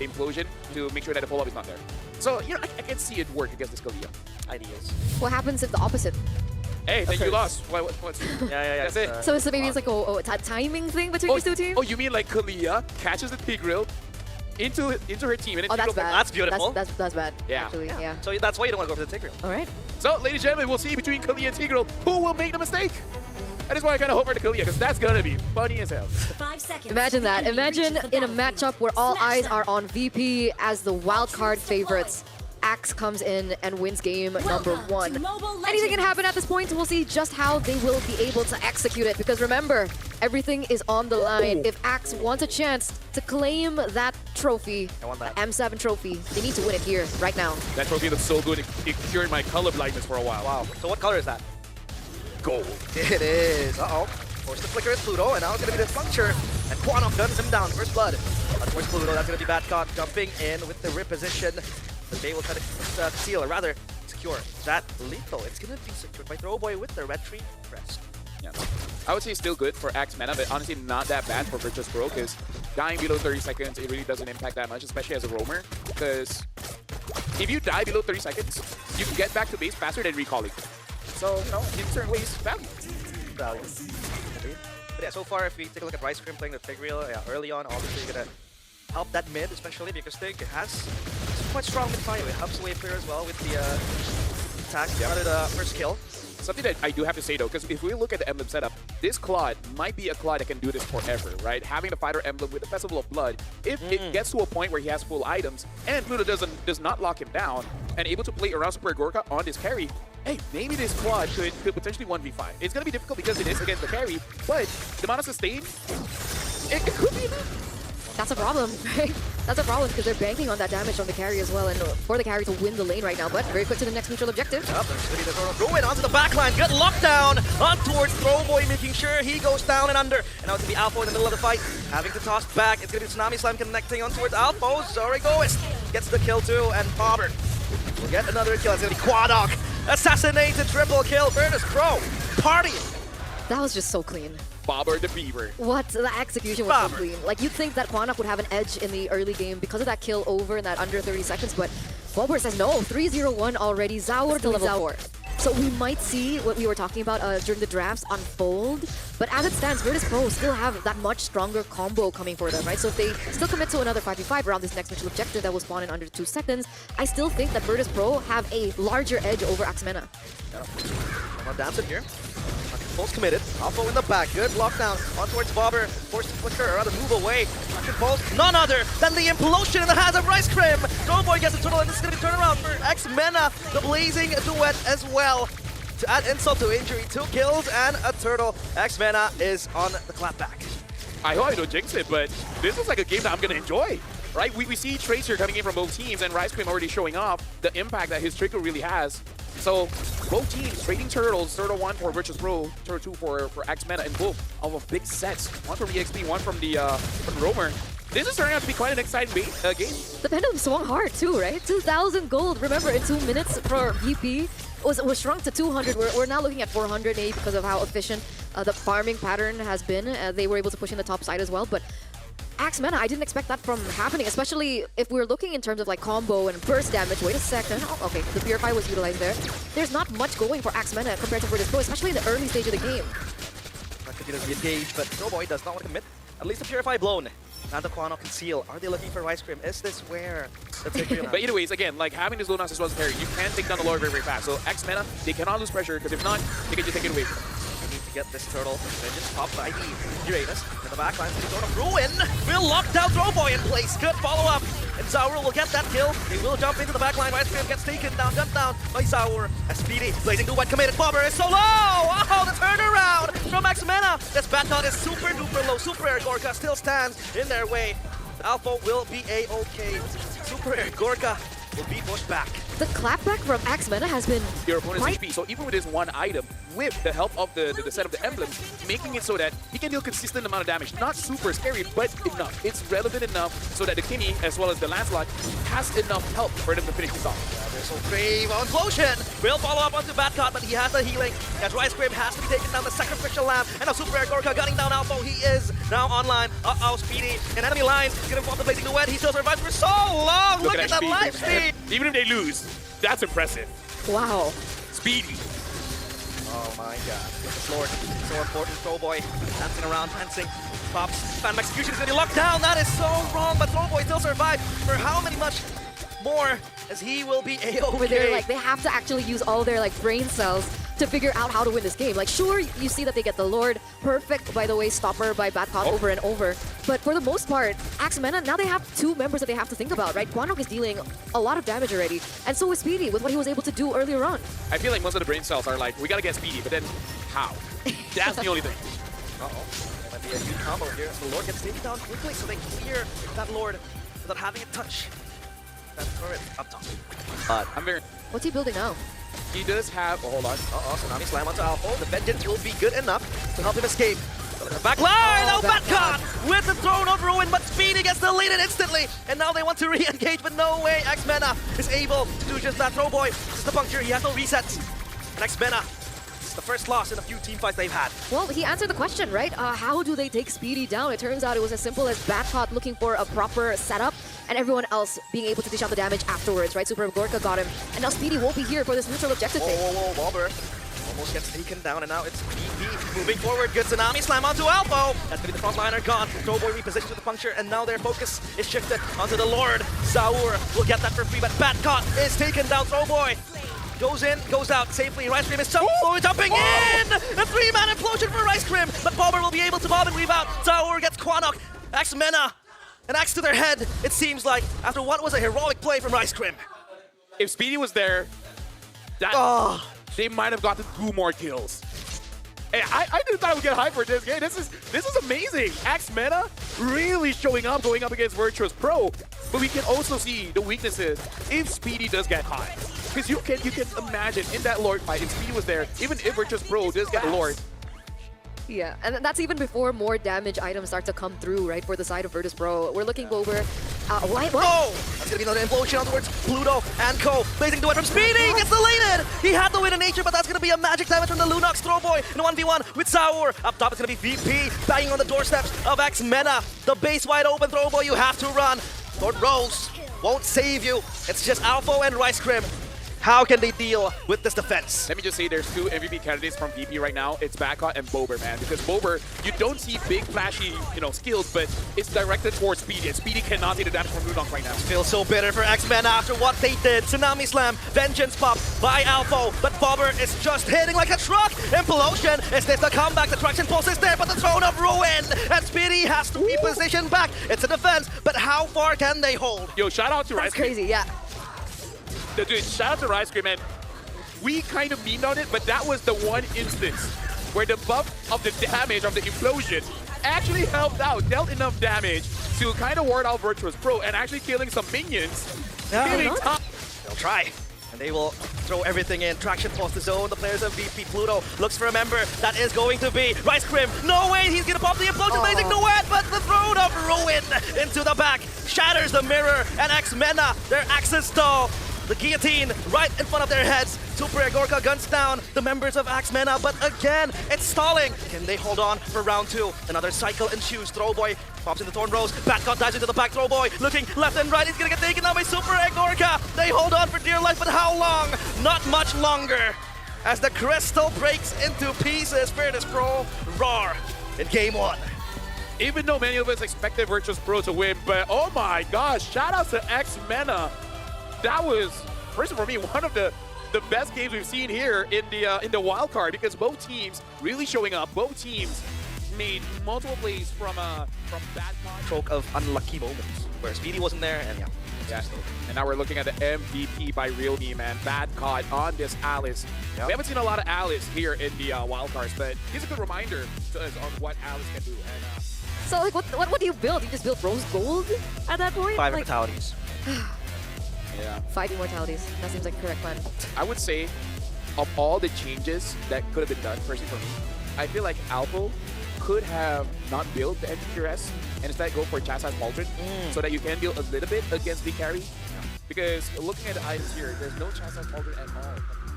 the implosion to make sure that the pull-up is not there. So, you know, I can see it work against this Kalia. Ideas. What happens if the opposite? Hey, then you lost. What's Yeah. That's it. So maybe it's like a timing thing between these two teams? Oh, you mean like Kalia catches the Tigreal into her team and then that's bad. That's beautiful. That's bad. Yeah. Actually, yeah. So that's why you don't want to go for the Tigreal. All right. So, ladies and gentlemen, we'll see between Kalia and Tigreal who will make the mistake. That is why I kind of hope for the Kalia, because that's going to be funny as hell. 5 seconds. Imagine that. Imagine in a matchup where all eyes are on VP as the wildcard favorites. AXE comes in and wins game number 1. Anything can happen at this point. We'll see just how they will be able to execute it. Because remember, everything is on the line. If AXE wants a chance to claim that trophy, the M7 trophy, they need to win it here, right now. That trophy looks so good. It cured my color blindness for a while. Wow. So what color is that? Gold. It is. Uh-oh. Forced to flicker is Pluto, and now it's going to be the puncture. And Quanok guns him down. First blood. Unforced Pluto, that's going to be Badcock jumping in with the reposition. But they will try to conceal, or rather, secure that lethal. It's going to be secured by Throwboy with the red tree crest. Yeah. I would say still good for AXE MENA, but honestly not that bad for Virtus.pro, because dying below 30 seconds, it really doesn't impact that much, especially as a roamer. Because if you die below 30 seconds, you can get back to base faster than recalling. So, you know, in certain ways, value. Value. But yeah, so far, if we take a look at Rice Cream playing the Tigreal, early on, obviously going to help that mid, especially because Tig has quite strong mid fight. It helps away player as well with the attack, the first kill. Something that I do have to say though, because if we look at the emblem setup, this Claude might be a Claude that can do this forever, right? Having the fighter emblem with the Festival of Blood, if it gets to a point where he has full items and Pluto does not lock him down and able to play around Super Gorka on this carry, hey, maybe this Claude could potentially 1v5. It's going to be difficult because it is against the carry, but the amount of sustain, it could be enough. That's a problem, right? That's a problem because they're banking on that damage from the carry as well, and for the carry to win the lane right now. But very quick to the next neutral objective. Yep, there's going to be the throw in onto the backline. Good lockdown on towards Throwboy, making sure he goes down and under. And now it's going to be Alpha in the middle of the fight, having to toss back. It's going to be Tsunami Slam connecting on towards Alpha. Zorigoist gets the kill too, and Bobber will get another kill. It's going to be Quadok. Assassinated, triple kill. Virtus.pro partying. That was just so clean. Bobber the Beaver. What? The execution was so clean. Like, you'd think that Quanok would have an edge in the early game because of that kill over in that under 30 seconds, but Bobber says no. 3-0-1 already. Zaur to level 4. So we might see what we were talking about during the drafts unfold, but as it stands, Virtus.pro still have that much stronger combo coming for them, right? So if they still commit to another 5v5 around this next neutral objective that will spawn in under 2 seconds, I still think that Virtus.pro have a larger edge over AXE MENA. Now dancing here. Pulse committed. Alpha in the back. Good lockdown. On towards Bobber. Forced to flicker or rather move away. Pulse. None other than the implosion in the hands of Rice Cream. Throwboy gets a turtle, and this is going to be turnaround for AXE MENA. The blazing duet as well. To add insult to injury, 2 kills and a turtle. AXE MENA is on the clapback. I hope I don't jinx it, but this looks like a game that I'm going to enjoy. Right? We see Tracer coming in from both teams, and Rice Cream already showing off the impact that his trigger really has. So both teams trading turtles, Turtle 1 for Virtus.pro, Turtle 2 for AXE MENA, and both of big sets. One from EXP, one from the Roamer. This is turning out to be quite an exciting game. The Pendulum swung hard too, right? 2,000 gold. Remember, in 2 minutes for VP, was shrunk to 200. We're now looking at 400 maybe because of how efficient the farming pattern has been. They were able to push in the top side as well, but AXE MENA, I didn't expect that from happening, especially if we're looking in terms of like combo and burst damage. Wait a second. Oh, okay, the Purify was utilized there. There's not much going for AXE MENA compared to Virtus.pro, especially in the early stage of the game. That continues to be engaged, but Throwboy does not want to commit. At least the Purify blown. And the Quanok conceal. Are they looking for Rice Cream? Is this where the Tigreal? But anyways, again, like having this low Nasus was carry, you can take down the Lord very, very fast. So AXE MENA, they cannot lose pressure, because if not, they can just take it away from them. Get this turtle. Vengeance popped by Uranus. In the backline, he's going to ruin. Will lock down Throwboy in place. Good follow-up. And Zaur will get that kill. He will jump into the backline. Rice Cream gets taken down, jumped down by Zaur. As Speedy, blazing duet committed. Bobber is so low. Oh, the turnaround from AXE MENA. This Battle is super duper low. Super Air Gorka still stands in their way. Alpha will be a-okay. Super Air Gorka will be pushed back. the clapback from AXE MENA has been your opponent's quite... HP. So even with his one item, with the help of the set of the emblems, making it so that he can deal consistent amount of damage. Not super scary, but enough. It's relevant enough so that the Kimmy, as well as the Lancelot, has enough help for them to finish this off. There's so brave on Implosion. Will follow up onto Badcott, but he has the healing. As Rice Grave has to be taken down, the sacrificial lamb, and now Super Air Gorka gunning down Alpha. He is now online. Uh-oh, Speedy. In enemy lines, he's gonna fall the blazing duet. He still survives for so long. Look at that life speed. Even if they lose, that's impressive. Wow. Speedy. Oh my god. This Lord, so important. Throwboy dancing around, fencing. Pops. Phantom Execution is gonna be locked down. That is so wrong, but Throwboy still survived for how many much more as he will be A-OK. Where they're like, they have to actually use all their like brain cells to figure out how to win this game. Like, sure, you see that they get the Lord, perfect, by the way, stopper by Badcott over and over. But for the most part, AXE MENA, now they have two members that they have to think about, right? Quanok is dealing a lot of damage already, and so is Speedy with what he was able to do earlier on. I feel like most of the brain cells are like, we gotta get Speedy, but then how? That's the only thing. Uh-oh. Might be a huge combo here. The Lord gets taken down quickly, so they clear that Lord without having it touch that turret up top. I'm very... What's he building now? He does have... Oh, hold on. Tsunami slam onto Alpha. The vengeance will be good enough to help him escape. Back line! Oh, Badcott with the Throne of Ruin, but Speedy gets deleted instantly. And now they want to re-engage, but no way. AXE MENA is able to do just that. Throwboy, just the puncture. He has no resets. And AXE MENA, it's the first loss in a few team fights they've had. Well, he answered the question, right? How do they take Speedy down? It turns out it was as simple as Badcott looking for a proper setup and everyone else being able to dish out the damage afterwards, right? Super Gorka got him. And now Speedy won't be here for this neutral objective thing. Whoa, Bobber. Almost gets taken down, and now it's BP moving forward. Good Tsunami slam onto Alpha. That's gonna be the frontliner gone. Throwboy repositioned with the puncture, and now their focus is shifted onto the Lord. Zaur will get that for free, but Badcott is taken down. Throwboy goes in, goes out safely. Rice Cream is jumping in! A 3-man implosion for Rice Cream, but Bobber will be able to bob and weave out. Zaur gets Quanok. AXE MENA. An axe to their head, it seems like, after what was a heroic play from Rice Cream. If Speedy was there, that they might have gotten 2 more kills. Hey, I didn't thought I would get hyped for this game. This is amazing. AXE MENA really showing up, going up against Virtus.pro. But we can also see the weaknesses if Speedy does get high. Because you can imagine in that Lord fight, if Speedy was there, even if Virtus.pro does get Lord. Yeah, and that's even before more damage items start to come through, right, for the side of Virtus.pro. We're looking over... what? Oh! That's gonna be another implosion towards Pluto and Co. Blazing duet from Speedy! Gets deleted! He had the win in nature, but that's gonna be a magic damage from the Lunox Throwboy in a 1v1 with Zaur. Up top is gonna be VP banging on the doorsteps of AXE MENA. The base wide open Throwboy, you have to run. Lord Rose won't save you. It's just Alpha and Rice Cream. How can they deal with this defense? Let me just say there's 2 MVP candidates from VP right now. It's Badcott and Bober, man. Because Bober, you don't see big, flashy, skills, but it's directed towards Speedy. And Speedy cannot take the damage from Lunok right now. Feels so bitter for AXE MENA after what they did. Tsunami Slam, Vengeance Pop by Alpha, but Bobber is just hitting like a truck. Implosion, is this the comeback? The traction pulse is there, but the Throne of Ruin. And Speedy has to be positioned back. It's a defense, but how far can they hold? Yo, shout out to Rice Cream. That's crazy, yeah. Dude, shout out to Rice Cream, and we kind of memed on it, but that was the one instance where the buff of the damage of the implosion actually helped out, dealt enough damage to kind of ward out Virtus.pro and actually killing some minions. They'll try. And they will throw everything in. Traction pulse the zone. The players of VP Pluto looks for a member. That is going to be Rice Cream. No way, he's gonna pop the implosion. Blazing duet, but the Throne of Ruin into the back. Shatters the mirror, and AXE MENA, their axes stall. The guillotine right in front of their heads. Super Air Gorka guns down the members of AXE MENA, but again, it's stalling. Can they hold on for round 2? Another cycle ensues. Throwboy pops into Thorn Rose. Badcott dives into the back. Throwboy looking left and right. He's gonna get taken out by Super Air Gorka. They hold on for dear life, but how long? Not much longer. As the crystal breaks into pieces, Virtus.pro roar in game 1. Even though many of us expected Virtus.pro to win, but oh my gosh, shout out to AXE MENA. That was, personally for me, one of the best games we've seen here in the wild card, because both teams really showing up. Both teams made multiple plays from Badcott. Choke of unlucky moments where Speedy wasn't there, and yeah. And now we're looking at the MVP by Realme, man. Badcott on this Alice. Yep. We haven't seen a lot of Alice here in the wild cards, but here's a good reminder to us on what Alice can do. And, so like, what do you build? You just build rose gold at that point? 5 fatalities. Yeah. 5 immortalities. That seems like the correct plan. I would say, of all the changes that could have been done, personally for me, I feel like Alpo could have not built the MQRS and instead go for Chassis Pauldron so that you can deal a little bit against the carry. Because looking at the items here, there's no Chassis Pauldron at all.